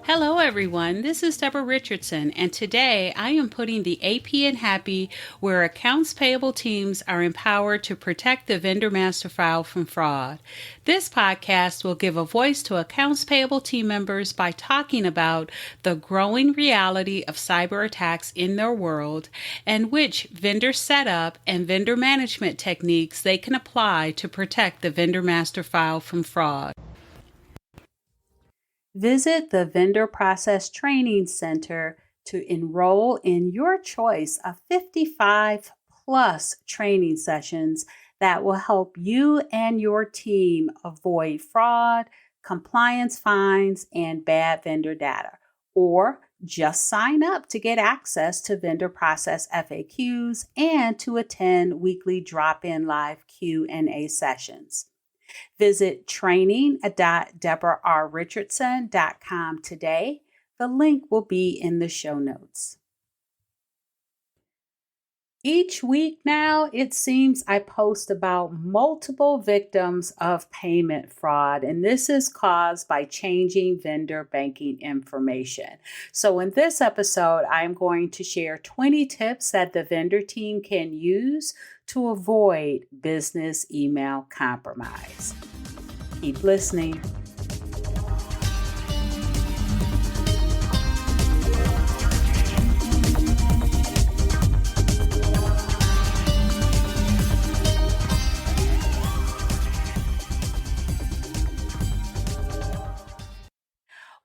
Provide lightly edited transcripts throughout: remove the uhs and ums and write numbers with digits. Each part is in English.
Hello, everyone. This is Debra Richardson, and today I am putting the AP in Happy, where accounts payable teams are empowered to protect the vendor master file from fraud. This podcast will give a voice to accounts payable team members by talking about the growing reality of cyber attacks in their world and which vendor setup and vendor management techniques they can apply to protect the vendor master file from fraud. Visit the Vendor Process Training Center to enroll in your choice of 55 plus training sessions that will help you and your team avoid fraud, compliance fines, and bad vendor data. Or just sign up to get access to vendor process FAQs and to attend weekly drop-in live Q&A sessions. Visit training.debrarrichardson.com today. The link will be in the show notes. Each week now, it seems I post about multiple victims of payment fraud, and this is caused by changing vendor banking information. So in this episode, I'm going to share 20 tips that the vendor team can use to avoid business email compromise. Keep listening.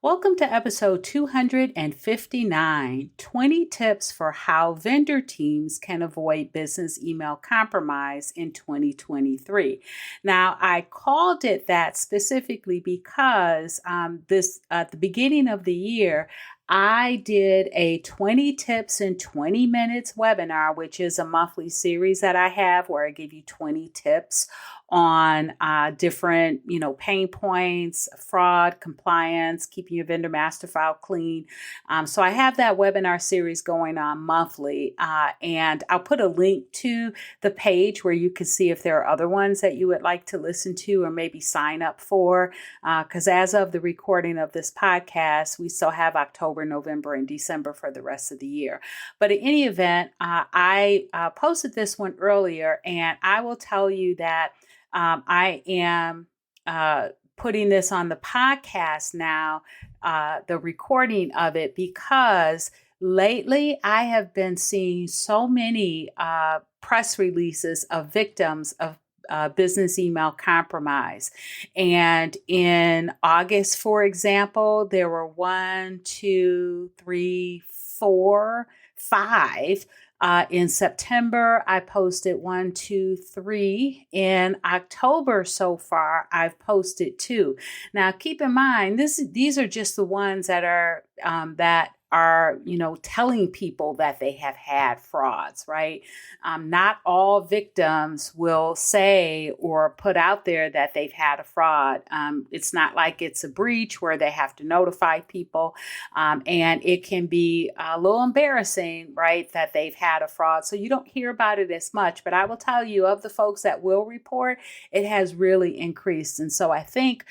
Welcome to episode 259, 20 tips for how vendor teams can avoid business email compromise in 2023. Now, I called it that specifically because at the beginning of the year, I did a 20 tips in 20 minutes webinar, which is a monthly series that I have where I give you 20 tips on different, pain points, fraud, compliance, keeping your vendor master file clean. So I have that webinar series going on monthly, and I'll put a link to the page where you can see if there are other ones that you would like to listen to or maybe sign up for, because as of the recording of this podcast, we still have October, November, and December for the rest of the year. But in any event, I posted this one earlier, and I will tell you that I am putting this on the podcast now, the recording of it, because lately I have been seeing so many press releases of victims of business email compromise. And in August, for example, there were 1, 2, 3, 4, 5. In September, I posted 1, 2, 3. In October so far, I've posted 2. Now, keep in mind, these are just the ones that are telling people that they have had frauds, right? Not all victims will say or put out there that they've had a fraud. It's not like it's a breach where they have to notify people. And it can be a little embarrassing, right, that they've had a fraud. So you don't hear about it as much. But I will tell you, of the folks that will report, it has really increased. And so I think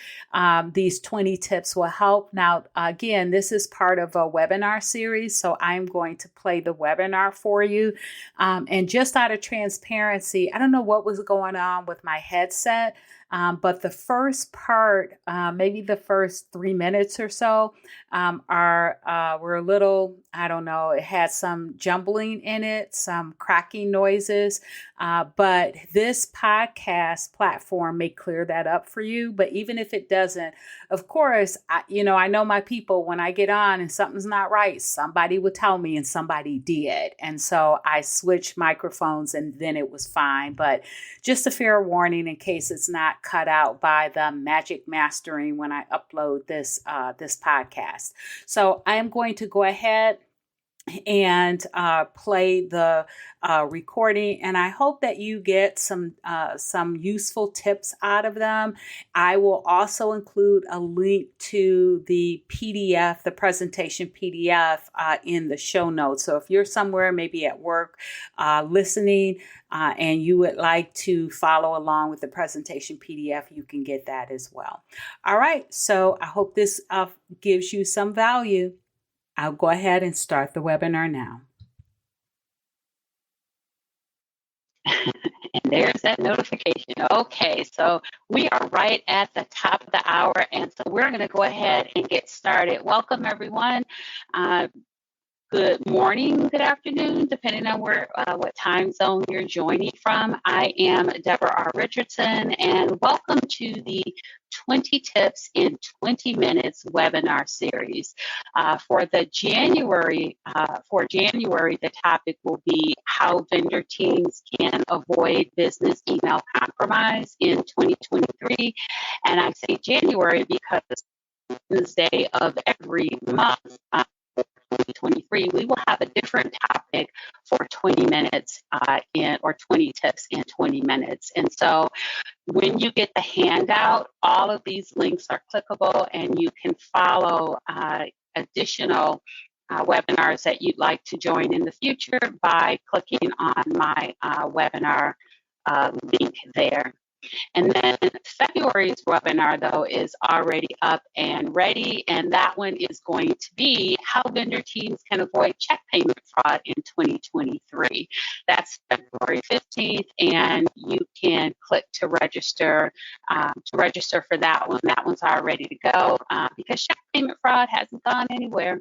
these 20 tips will help. Now, again, this is part of a webinar series, so I'm going to play the webinar for you. And just out of transparency, I don't know what was going on with my headset, but the first part, maybe the first 3 minutes or so, were a little, I don't know, it had some jumbling in it, some cracking noises, but this podcast platform may clear that up for you. But even if it doesn't, of course, I know my people, when I get on and something's not right, somebody would tell me, and somebody did. And so I switched microphones and then it was fine. But just a fair warning in case it's not cut out by the magic mastering when I upload this podcast. So I am going to go ahead and play the recording, and I hope that you get some useful tips out of them. I will also include a link to the PDF, the presentation PDF, in the show notes. So if you're somewhere, maybe at work, listening, and you would like to follow along with the presentation PDF, you can get that as well. All right, so I hope this gives you some value. I'll go ahead and start the webinar now. And there's that notification. Okay, so we are right at the top of the hour, and so we're going to go ahead and get started. Welcome, everyone. Good morning, good afternoon, depending on what time zone you're joining from. I am Debra Richardson, and welcome to the 20 Tips in 20 Minutes webinar series. For January, the topic will be how vendor teams can avoid business email compromise in 2023. And I say January because Wednesday of every month, 2023, we will have a different topic for 20 minutes or 20 tips in 20 minutes. And so when you get the handout, all of these links are clickable, and you can follow additional webinars that you'd like to join in the future by clicking on my webinar link there. And then February's webinar, though, is already up and ready, and that one is going to be how vendor teams can avoid check payment fraud in 2023. That's February 15th, and you can click to register for that one. That one's all ready to go because check payment fraud hasn't gone anywhere.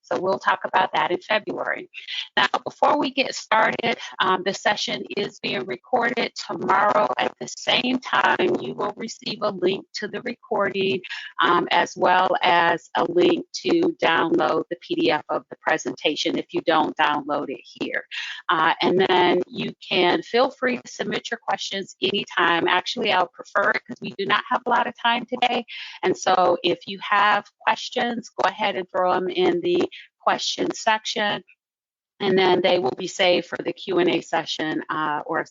So we'll talk about that in February. Now, before we get started, the session is being recorded. Tomorrow at the same time, you will receive a link to the recording, as well as a link to download the PDF of the presentation if you don't download it here. And then you can feel free to submit your questions anytime. Actually, I'll prefer it because we do not have a lot of time today. And so if you have questions, go ahead and throw them in the question section, and then they will be saved for the Q&A session or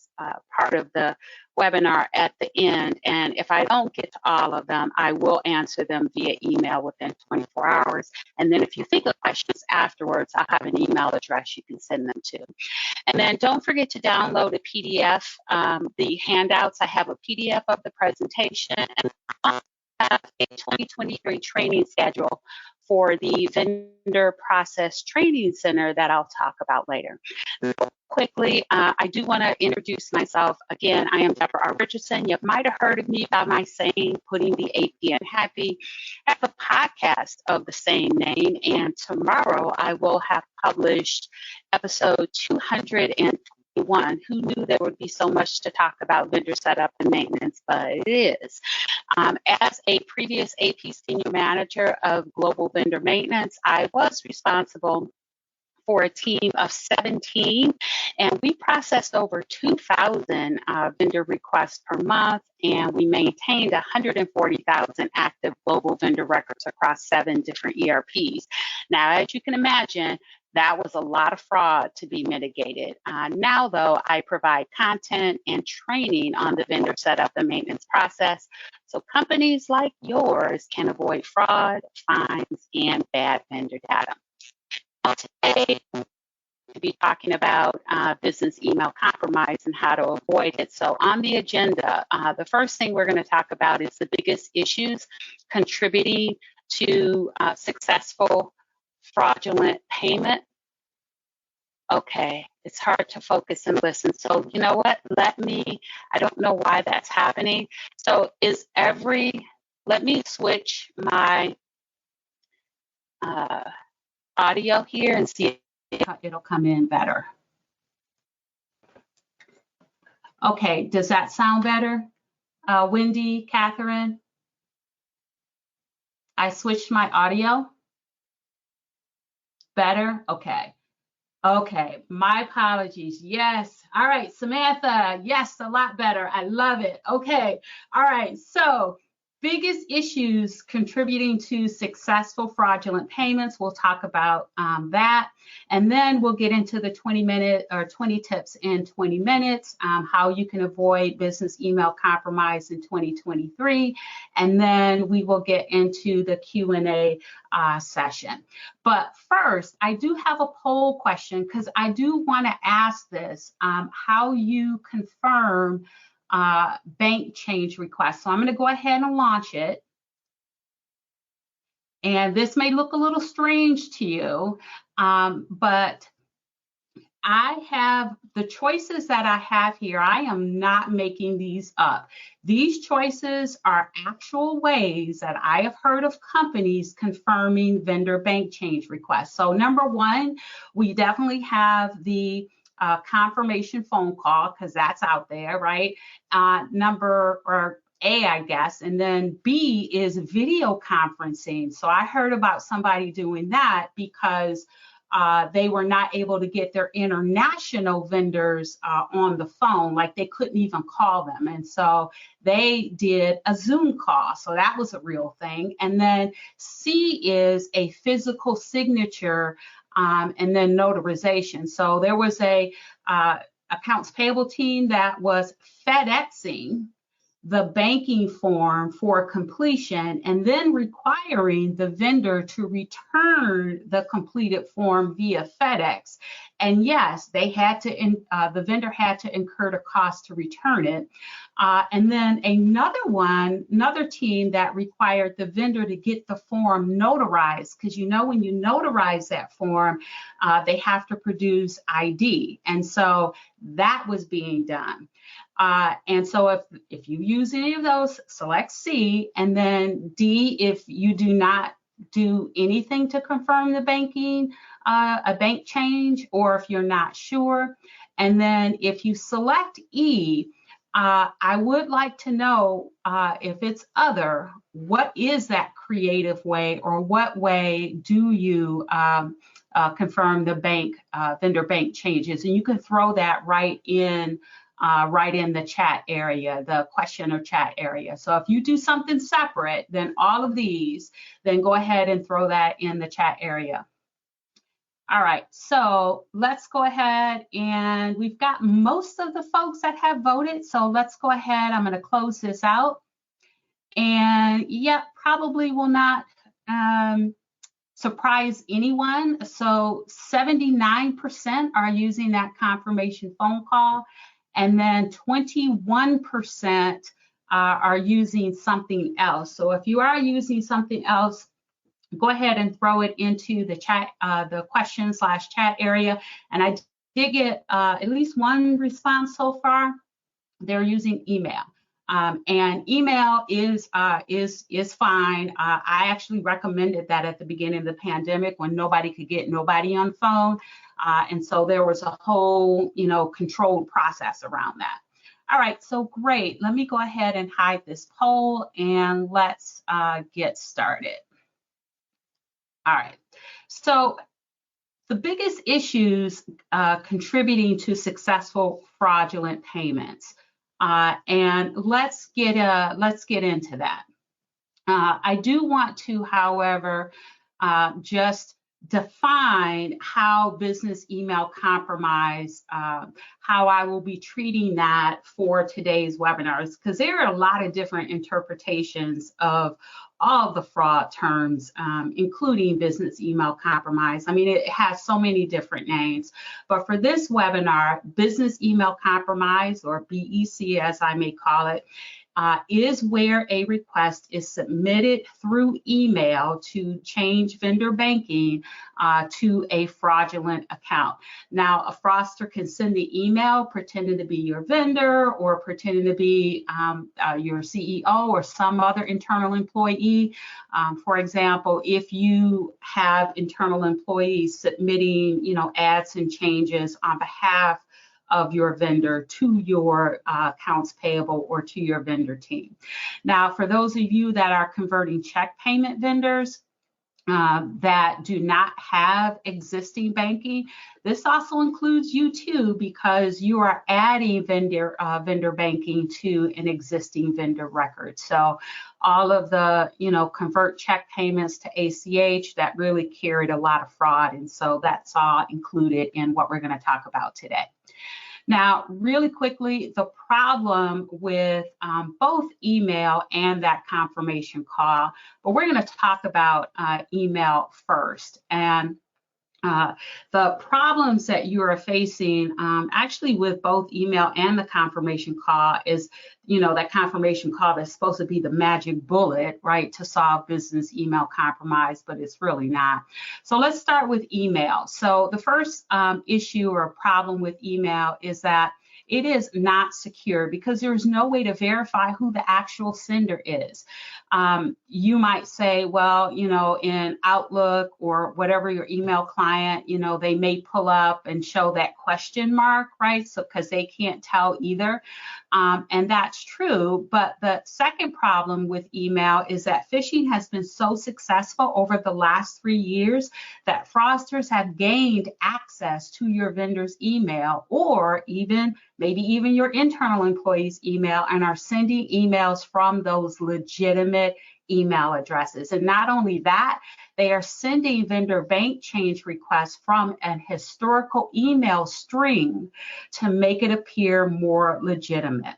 part of the webinar at the end. And if I don't get to all of them, I will answer them via email within 24 hours. And then if you think of questions afterwards, I'll have an email address you can send them to. And then don't forget to download a PDF. The handouts, I have a PDF of the presentation, and I have a 2023 training schedule for the Vendor Process Training Center that I'll talk about later. Quickly, I do want to introduce myself. Again, I am Debra Richardson. You might have heard of me by my saying, putting the AP in happy. I have a podcast of the same name, and tomorrow I will have published episode 221. Who knew there would be so much to talk about vendor setup and maintenance, but it is. As a previous AP Senior Manager of Global Vendor Maintenance, I was responsible for a team of 17, and we processed over 2,000 vendor requests per month, and we maintained 140,000 active global vendor records across 7 different ERPs. Now, as you can imagine, that was a lot of fraud to be mitigated. Now, though, I provide content and training on the vendor setup and maintenance process, so companies like yours can avoid fraud, fines, and bad vendor data. Today, we'll be talking about business email compromise and how to avoid it. So on the agenda, the first thing we're going to talk about is the biggest issues contributing to successful fraudulent payment. Okay, it's hard to focus and listen. So you know what? I don't know why that's happening. So let me switch my audio here and see if it'll come in better. Okay, does that sound better? Wendy, Catherine? I switched my audio. Better? Okay. Okay, my apologies. Yes. All right, Samantha. Yes, a lot better. I love it. Okay. All right. So biggest issues contributing to successful fraudulent payments. We'll talk about that. And then we'll get into the 20 tips in 20 minutes, how you can avoid business email compromise in 2023. And then we will get into the Q&A session. But first, I do have a poll question because I do want to ask this, how you confirm bank change request. So I'm going to go ahead and launch it. And this may look a little strange to you, but I have the choices that I have here. I am not making these up. These choices are actual ways that I have heard of companies confirming vendor bank change requests. So number one, we definitely have the confirmation phone call, because that's out there, right? A, I guess, and then B is video conferencing. So I heard about somebody doing that because they were not able to get their international vendors on the phone, like they couldn't even call them. And so they did a Zoom call. So that was a real thing. And then C is a physical signature and then notarization. So there was a accounts payable team that was FedExing the banking form for completion and then requiring the vendor to return the completed form via FedEx. And yes, they had to, the vendor had to incur the cost to return it. And then another team that required the vendor to get the form notarized, because you know when you notarize that form, they have to produce ID. And so that was being done. And so if you use any of those, select C, and then D, if you do not do anything to confirm the banking, a bank change, or if you're not sure. And then if you select E, I would like to know if it's other, what is that creative way, or what way do you confirm the vendor bank changes? And you can throw that right in the chat area, the question or chat area. So if you do something separate than all of these, then go ahead and throw that in the chat area. All right, so let's go ahead, and we've got most of the folks that have voted. So let's go ahead. I'm going to close this out. And yep, probably will not surprise anyone. So 79% are using that confirmation phone call. And then 21% are using something else. So if you are using something else, go ahead and throw it into the chat, the question/chat area. And I did get at least one response so far. They're using email. And email is fine. I actually recommended that at the beginning of the pandemic when nobody could get nobody on phone. And so there was a whole, controlled process around that. All right, so great. Let me go ahead and hide this poll and let's get started. All right, so the biggest issues contributing to successful fraudulent payments. And let's get into that. I do want to, however, just define how business email compromise, how I will be treating that for today's webinars, because there are a lot of different interpretations of all the fraud terms, including business email compromise. I mean, it has so many different names, but for this webinar, business email compromise, or BEC as I may call it, is where a request is submitted through email to change vendor banking to a fraudulent account. Now, a fraudster can send the email pretending to be your vendor or pretending to be your CEO or some other internal employee. For example, if you have internal employees submitting, ads and changes on behalf of your vendor to your accounts payable or to your vendor team. Now, for those of you that are converting check payment vendors, that do not have existing banking. This also includes you too, because you are adding vendor banking to an existing vendor record. So all of the, convert check payments to ACH, that really carried a lot of fraud. And so that's all included in what we're going to talk about today. Now, really quickly, the problem with both email and that confirmation call, but we're going to talk about email first. And the problems that you are facing actually with both email and the confirmation call is, that confirmation call that's supposed to be the magic bullet, right, to solve business email compromise, but it's really not. So let's start with email. So the first issue or problem with email is that it is not secure because there's no way to verify who the actual sender is. You might say, well, in Outlook or whatever your email client, they may pull up and show that question mark, right? So because they can't tell either. And that's true. But the second problem with email is that phishing has been so successful over the last 3 years that fraudsters have gained access to your vendor's email, or maybe even your internal employees' email, and are sending emails from those legitimate email addresses. And not only that, they are sending vendor bank change requests from an historical email string to make it appear more legitimate.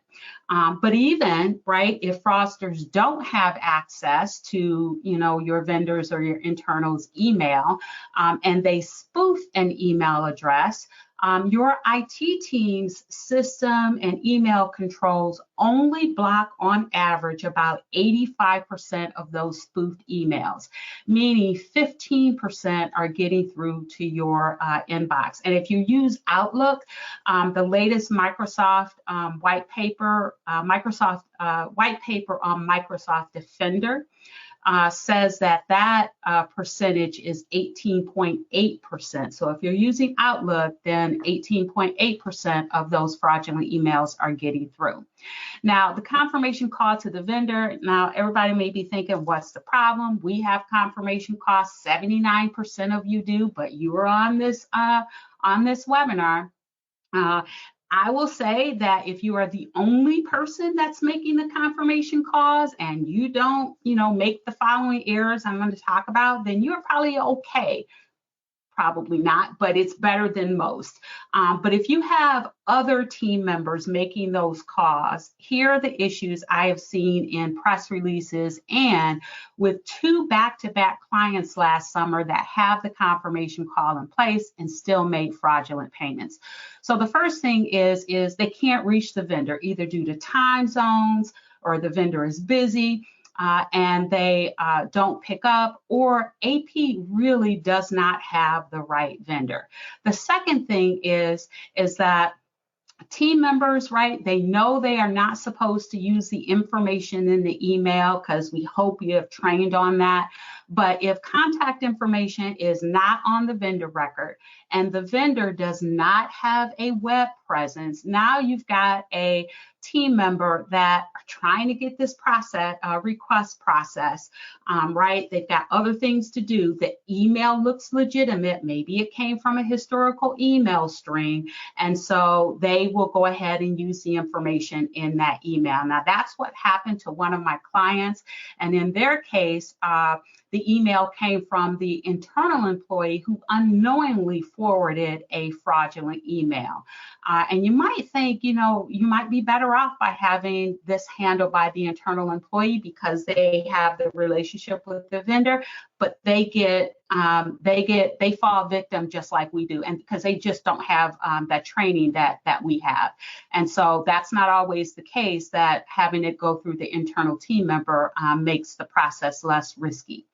But even, right, if fraudsters don't have access to, your vendors or your internals' email, and they spoof an email address, your IT team's system and email controls only block on average about 85% of those spoofed emails, meaning 15% are getting through to your inbox. And if you use Outlook, the latest Microsoft white paper on Microsoft Defender says that percentage is 18.8%. So if you're using Outlook, then 18.8% of those fraudulent emails are getting through. Now, the confirmation call to the vendor. Now, everybody may be thinking, what's the problem? We have confirmation calls. 79% of you do, but you are on this webinar. I will say that if you are the only person that's making the confirmation calls and you don't, make the following errors I'm going to talk about, then you're probably okay. Probably not, but it's better than most. But if you have other team members making those calls, here are the issues I have seen in press releases and with 2 back-to-back clients last summer that have the confirmation call in place and still made fraudulent payments. So the first thing is they can't reach the vendor, either due to time zones or the vendor is busy. And they don't pick up, or AP really does not have the right vendor. The second thing is that team members, right, they know they are not supposed to use the information in the email, because we hope you have trained on that. But if contact information is not on the vendor record and the vendor does not have a web presence, now you've got a team member that are trying to get this request process, right? They've got other things to do. The email looks legitimate. Maybe it came from a historical email string. And so they will go ahead and use the information in that email. Now, that's what happened to one of my clients. And in their case, the email came from the internal employee who unknowingly forwarded a fraudulent email. And you might think, you might be better off by having this handled by the internal employee because they have the relationship with the vendor, but they fall victim just like we do, and because they just don't have that training that we have. And so that's not always the case, that having it go through the internal team member makes the process less risky.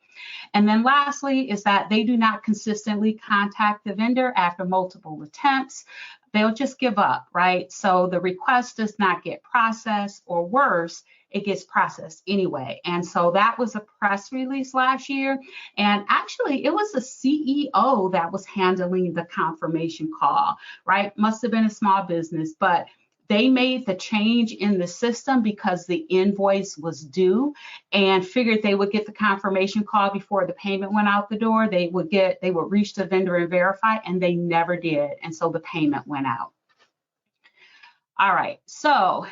And then lastly is that they do not consistently contact the vendor after multiple attempts. They'll just give up, right? So the request does not get processed, or worse, it gets processed anyway. And so that was a press release last year. And actually, it was the CEO that was handling the confirmation call, right? Must have been a small business, but they made the change in the system because the invoice was due and figured they would get the confirmation call before the payment went out the door. They would reach the vendor and verify, and they never did. And so the payment went out. All right, so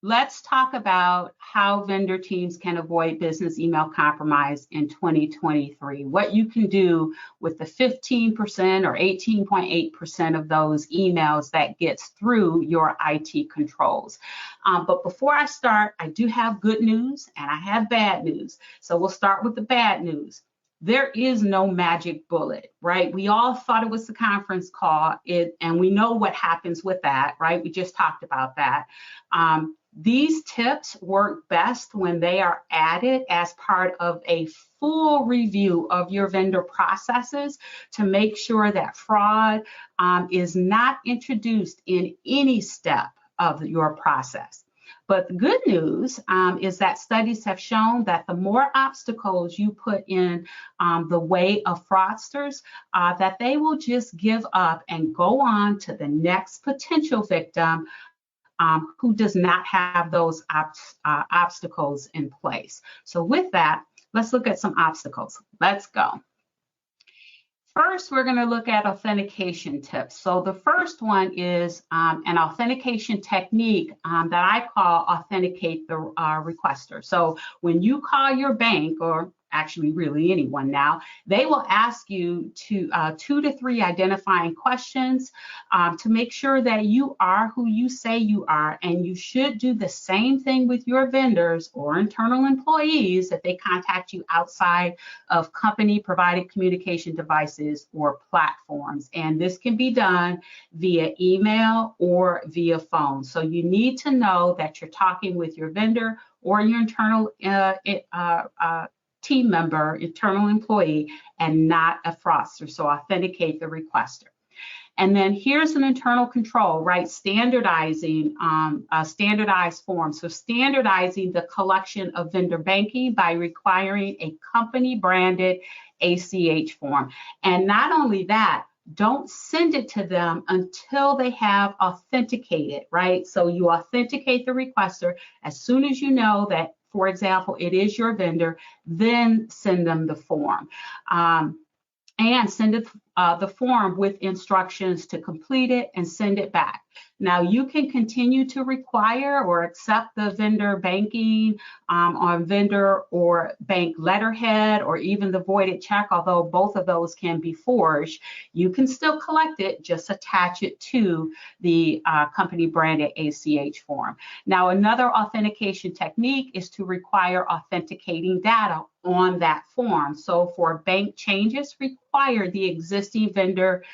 let's talk about how vendor teams can avoid business email compromise in 2023. What you can do with the 15% or 18.8% of those emails that gets through your IT controls. But before I start, I do have good news and I have bad news. So we'll start with the bad news. There is no magic bullet, right? We all thought it was the conference call, and we know what happens with that, right? We just talked about that. These tips work best when they are added as part of a full review of your vendor processes to make sure that fraud is not introduced in any step of your process. But the good news is that studies have shown that the more obstacles you put in the way of fraudsters, that they will just give up and go on to the next potential victim who does not have those obstacles in place. So with that, let's look at some obstacles. Let's go. First, we're going to look at authentication tips. So the first one is an authentication technique that I call authenticate the requester. So when you call your bank, or actually really anyone now, they will ask you to 2 to 3 identifying questions to make sure that you are who you say you are. And you should do the same thing with your vendors or internal employees if they contact you outside of company provided communication devices or platforms. And this can be done via email or via phone. So you need to know that you're talking with your vendor or your internal team member, internal employee, and not a fraudster. So authenticate the requester. And then here's an internal control, right? Standardizing a standardized form. So standardizing the collection of vendor banking by requiring a company branded ACH form. And not only that, don't send it to them until they have authenticated, right? So you authenticate the requester as soon as you know that, for example, it is your vendor, then send them the form. And send it the form with instructions to complete it and send it back. Now you can continue to require or accept the vendor banking on vendor or bank letterhead or even the voided check, although both of those can be forged. You can still collect it, just attach it to the company branded ACH form. Now another authentication technique is to require authenticating data on that form. So for bank changes, require the existing vendor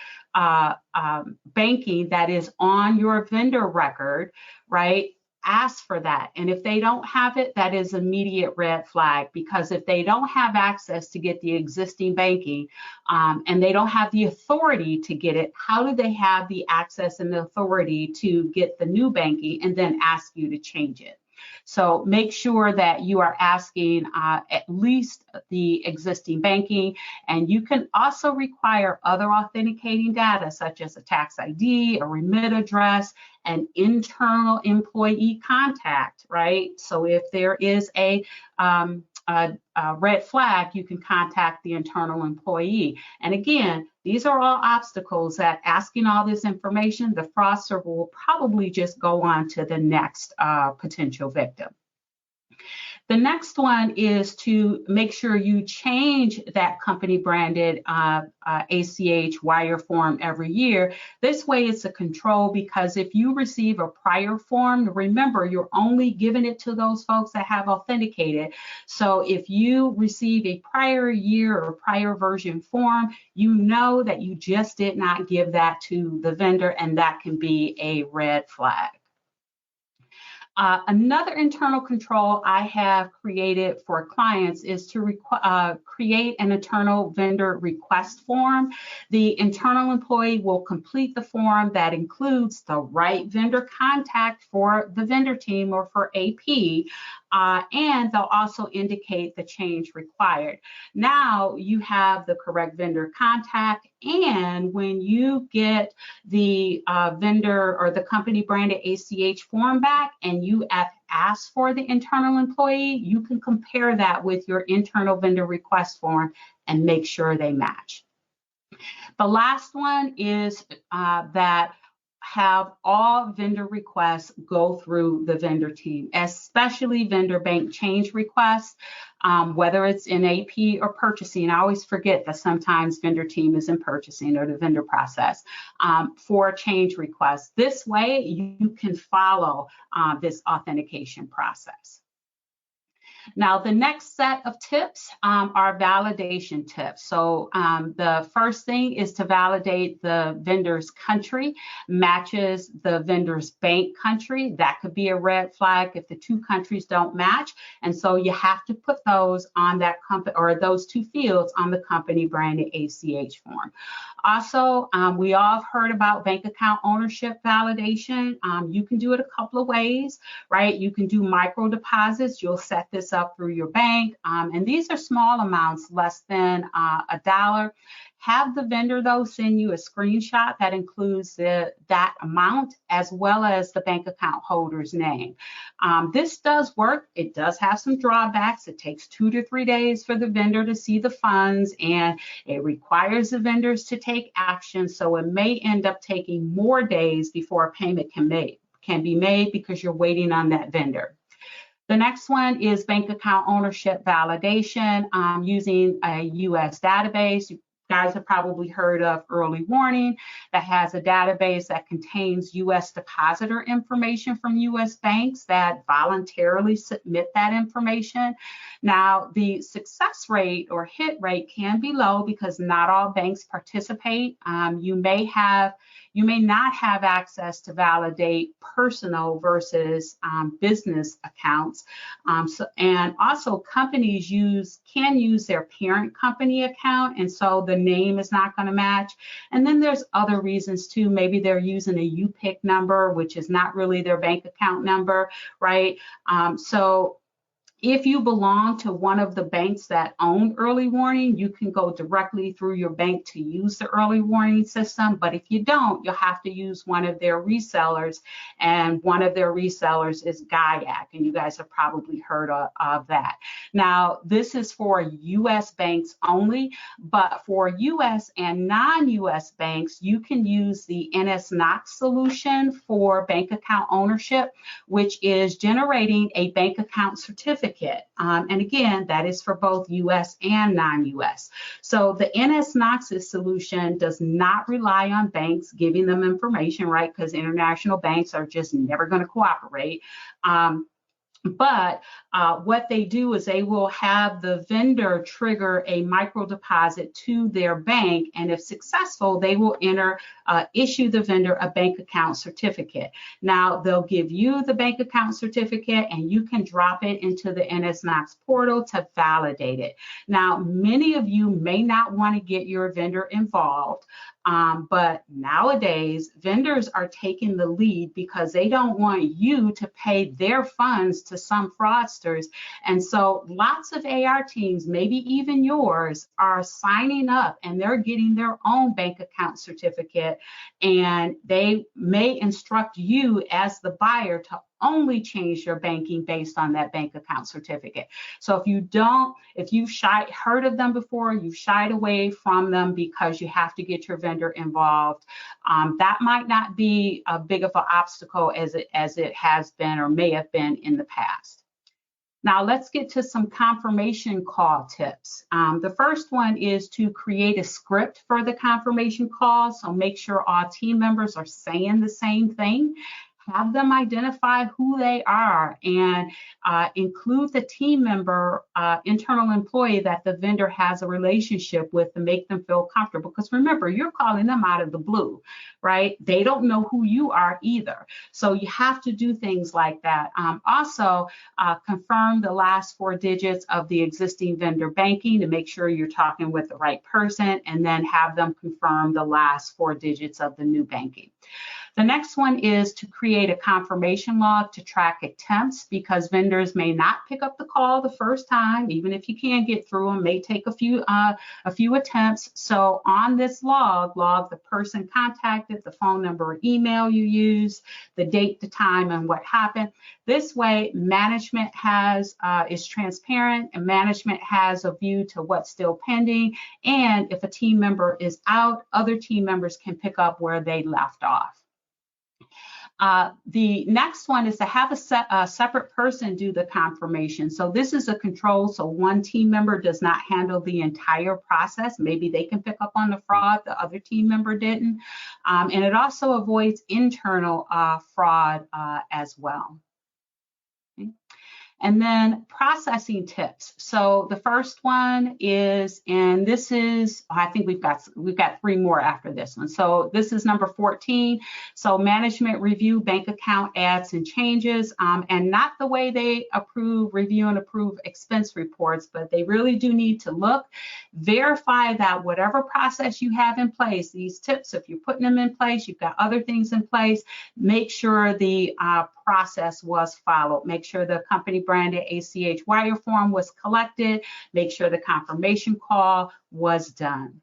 banking that is on your vendor record, right? Ask for that. And if they don't have it, that is immediate red flag, because if they don't have access to get the existing banking and they don't have the authority to get it, how do they have the access and the authority to get the new banking and then ask you to change it? So make sure that you are asking at least the existing banking, and you can also require other authenticating data such as a tax ID, a remit address, an internal employee contact, right? So if there is a red flag, you can contact the internal employee. And again, these are all obstacles that asking all this information, the fraudster will probably just go on to the next potential victim. The next one is to make sure you change that company branded ACH wire form every year. This way it's a control, because if you receive a prior form, remember you're only giving it to those folks that have authenticated. So if you receive a prior year or prior version form, you know that you just did not give that to the vendor, and that can be a red flag. Another internal control I have created for clients is to create an internal vendor request form. The internal employee will complete the form that includes the right vendor contact for the vendor team or for AP, and they'll also indicate the change required. Now you have the correct vendor contact, and when you get the vendor or the company branded ACH form back and you have asked for the internal employee, you can compare that with your internal vendor request form and make sure they match. The last one is that have all vendor requests go through the vendor team, especially vendor bank change requests, whether it's in AP or purchasing. I always forget that sometimes vendor team is in purchasing or the vendor process for change requests. This way you can follow this authentication process. Now, the next set of tips are validation tips. So the first thing is to validate the vendor's country matches the vendor's bank country. That could be a red flag if the two countries don't match. And so you have to put those on that company or those two fields on the company branded ACH form. Also, we all have heard about bank account ownership validation. You can do it a couple of ways, right? You can do micro deposits. You'll set this up through your bank. And these are small amounts, less than $1. Have the vendor, though, send you a screenshot that includes that amount as well as the bank account holder's name. This does work. It does have some drawbacks. It takes 2 to 3 days for the vendor to see the funds, and it requires the vendors to take action. So it may end up taking more days before a payment can be made because you're waiting on that vendor. The next one is bank account ownership validation using a U.S. database. You guys have probably heard of Early Warning that has a database that contains U.S. depositor information from U.S. banks that voluntarily submit that information. Now, the success rate or hit rate can be low because not all banks participate. You may not have access to validate personal versus business accounts. And also companies can use their parent company account, and so the name is not going to match. And then there's other reasons too. Maybe they're using a UPIC number, which is not really their bank account number, right? So if you belong to one of the banks that own Early Warning, you can go directly through your bank to use the Early Warning system. But if you don't, you'll have to use one of their resellers. And one of their resellers is GIAC. And you guys have probably heard of that. Now, this is for U.S. banks only. But for U.S. and non-U.S. banks, you can use the NSNOC solution for bank account ownership, which is generating a bank account certificate. And again, that is for both U.S. and non-U.S. So the NSNOC solution does not rely on banks giving them information, right? Because international banks are just never going to cooperate. But what they do is they will have the vendor trigger a micro deposit to their bank, and if successful, they will issue the vendor a bank account certificate. Now, they'll give you the bank account certificate, and you can drop it into the NSNOC portal to validate it. Now, many of you may not want to get your vendor involved. But nowadays, vendors are taking the lead because they don't want you to pay their funds to some fraudsters. And so lots of AR teams, maybe even yours, are signing up and they're getting their own bank account certificate. And they may instruct you as the buyer to only change your banking based on that bank account certificate. So if you've heard of them before, you've shied away from them because you have to get your vendor involved, that might not be a big of an obstacle as it has been or may have been in the past. Now let's get to some confirmation call tips. The first one is to create a script for the confirmation call. So make sure all team members are saying the same thing. have them identify who they are and include the team member, internal employee that the vendor has a relationship with to make them feel comfortable. Because remember, you're calling them out of the blue, right? They don't know who you are either. So you have to do things like that. Also, confirm the last 4 digits of the existing vendor banking to make sure you're talking with the right person, and then have them confirm the last 4 digits of the new banking. The next one is to create a confirmation log to track attempts, because vendors may not pick up the call the first time. Even if you can get through them, may take a few attempts. So on this log the person contacted, the phone number or email you used, the date, the time, and what happened. This way, management is transparent, and management has a view to what's still pending. And if a team member is out, other team members can pick up where they left off. The next one is to have a separate person do the confirmation. So this is a control, so one team member does not handle the entire process. Maybe they can pick up on the fraud, the other team member didn't. And it also avoids internal fraud as well. Okay. And then processing tips. So the first one is, and this is, I think we've got 3 more after this one. So this is number 14. So management review bank account adds and changes, and not the way they review and approve expense reports, but they really do need to look, verify that whatever process you have in place, these tips, if you're putting them in place, you've got other things in place, make sure the process was followed. Make sure the company branded ACH wire form was collected. Make sure the confirmation call was done.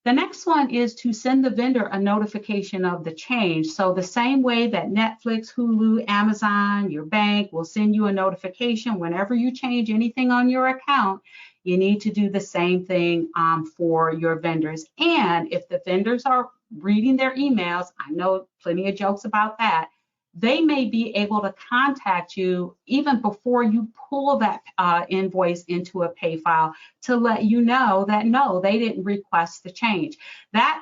The next one is to send the vendor a notification of the change. So the same way that Netflix, Hulu, Amazon, your bank will send you a notification whenever you change anything on your account, you need to do the same thing for your vendors. And if the vendors are reading their emails, I know plenty of jokes about that, they may be able to contact you even before you pull that invoice into a pay file to let you know that no, they didn't request the change. That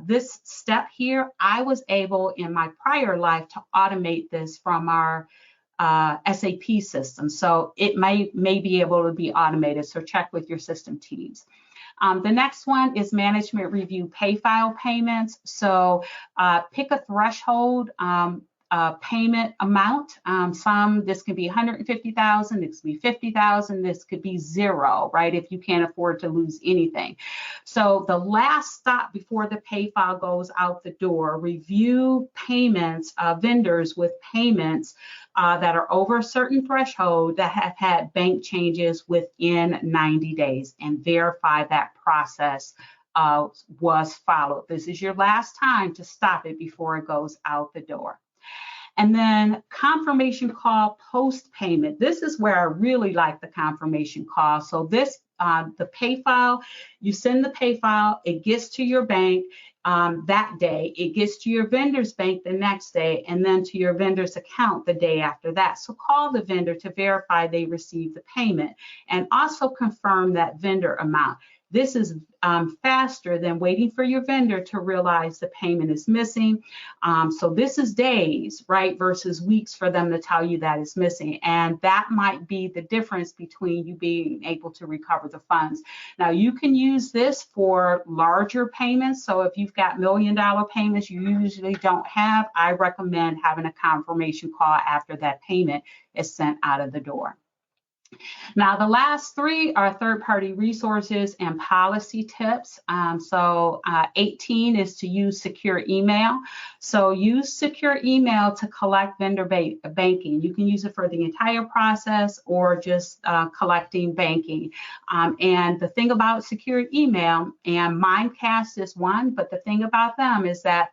this step here, I was able in my prior life to automate this from our SAP system. So it may be able to be automated. So check with your system teams. The next one is management review pay file payments. So pick a threshold payment amount. This could be 150,000, this could be 50,000, this could be 0, right? If you can't afford to lose anything. So the last stop before the pay file goes out the door, review payments, vendors with payments that are over a certain threshold that have had bank changes within 90 days, and verify that process was followed. This is your last time to stop it before it goes out the door. And then confirmation call post payment. This is where I really like the confirmation call. So this, the pay file, you send the pay file, it gets to your bank that day, it gets to your vendor's bank the next day, and then to your vendor's account the day after that. So call the vendor to verify they received the payment, and also confirm that vendor amount. This is faster than waiting for your vendor to realize the payment is missing. So this is days, right, versus weeks for them to tell you that it's missing. And that might be the difference between you being able to recover the funds. Now, you can use this for larger payments. So if you've got $1 million payments you usually don't have, I recommend having a confirmation call after that payment is sent out of the door. Now, the last 3 are third-party resources and policy tips. 18 is to use secure email. So use secure email to collect vendor banking. You can use it for the entire process or just collecting banking. And the thing about secure email, and Mimecast is one, but the thing about them is that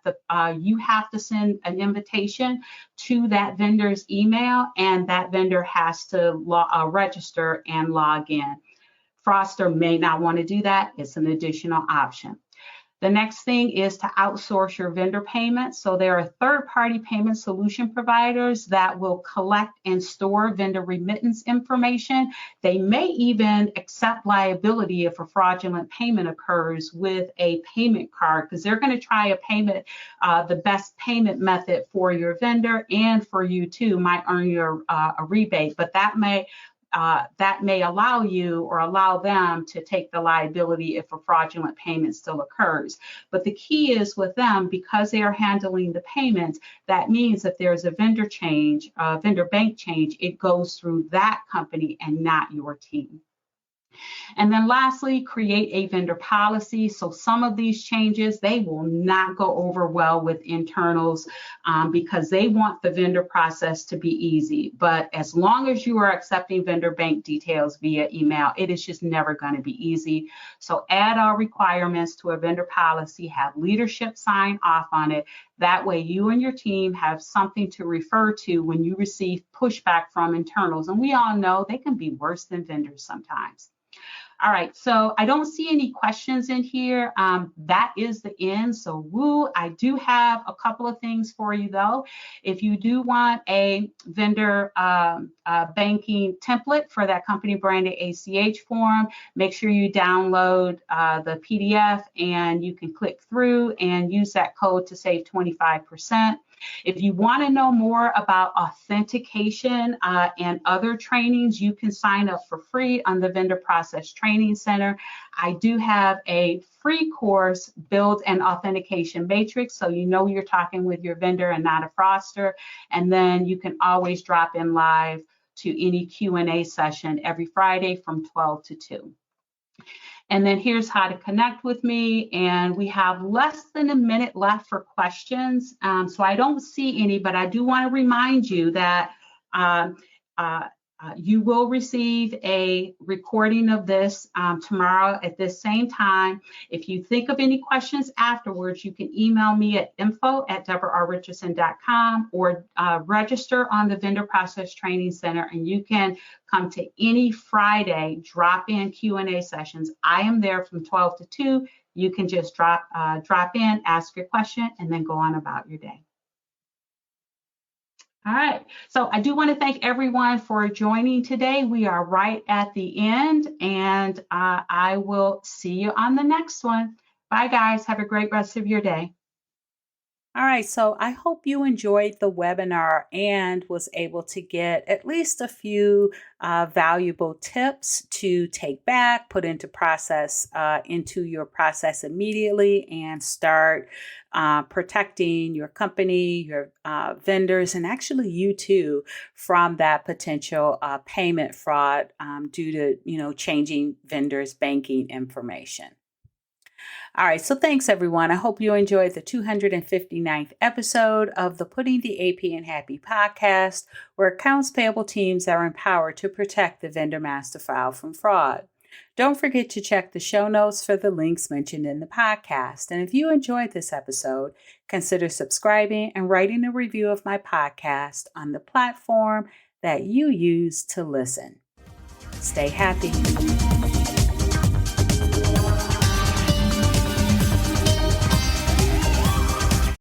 you have to send an invitation to that vendor's email, and that vendor has to register and log in. Fraudster may not want to do that. It's an additional option. The next thing is to outsource your vendor payments. So there are third-party payment solution providers that will collect and store vendor remittance information. They may even accept liability if a fraudulent payment occurs with a payment card, because they're going to try a payment, the best payment method for your vendor, and for you too, might earn you a rebate, but that may allow you or allow them to take the liability if a fraudulent payment still occurs. But the key is with them, because they are handling the payments, that means if there's a vendor change, vendor bank change, it goes through that company and not your team. And then lastly, create a vendor policy. So some of these changes, they will not go over well with internals because they want the vendor process to be easy. But as long as you are accepting vendor bank details via email, it is just never going to be easy. So add all requirements to a vendor policy, have leadership sign off on it. That way you and your team have something to refer to when you receive pushback from internals. And we all know they can be worse than vendors sometimes. All right, so I don't see any questions in here. That is the end. So woo, I do have a couple of things for you though. If you do want a vendor banking template for that company branded ACH form, make sure you download the PDF and you can click through and use that code to save 25%. If you want to know more about authentication and other trainings, you can sign up for free on the Vendor Process Training Center. I do have a free course, Build an Authentication Matrix, so you know you're talking with your vendor and not a fraudster. And then you can always drop in live to any Q&A session every Friday from 12 to 2. And then here's how to connect with me. And we have less than a minute left for questions. So I don't see any, but I do want to remind you that you will receive a recording of this tomorrow at this same time. If you think of any questions afterwards, you can email me at info@debrarrichardson.com or register on the Vendor Process Training Center, and you can come to any Friday drop-in Q&A sessions. I am there from 12 to 2. You can just drop in, ask your question, and then go on about your day. All right, so I do want to thank everyone for joining today. We are right at the end, and I will see you on the next one. Bye, guys. Have a great rest of your day. All right, so I hope you enjoyed the webinar and was able to get at least a few valuable tips to take back, put into your process immediately, and start protecting your company, your vendors, and actually you too from that potential payment fraud due to changing vendors' banking information. All right, so thanks everyone. I hope you enjoyed the 259th episode of the Putting the AP in Happy podcast, where accounts payable teams are empowered to protect the vendor master file from fraud. Don't forget to check the show notes for the links mentioned in the podcast. And if you enjoyed this episode, consider subscribing and writing a review of my podcast on the platform that you use to listen. Stay happy.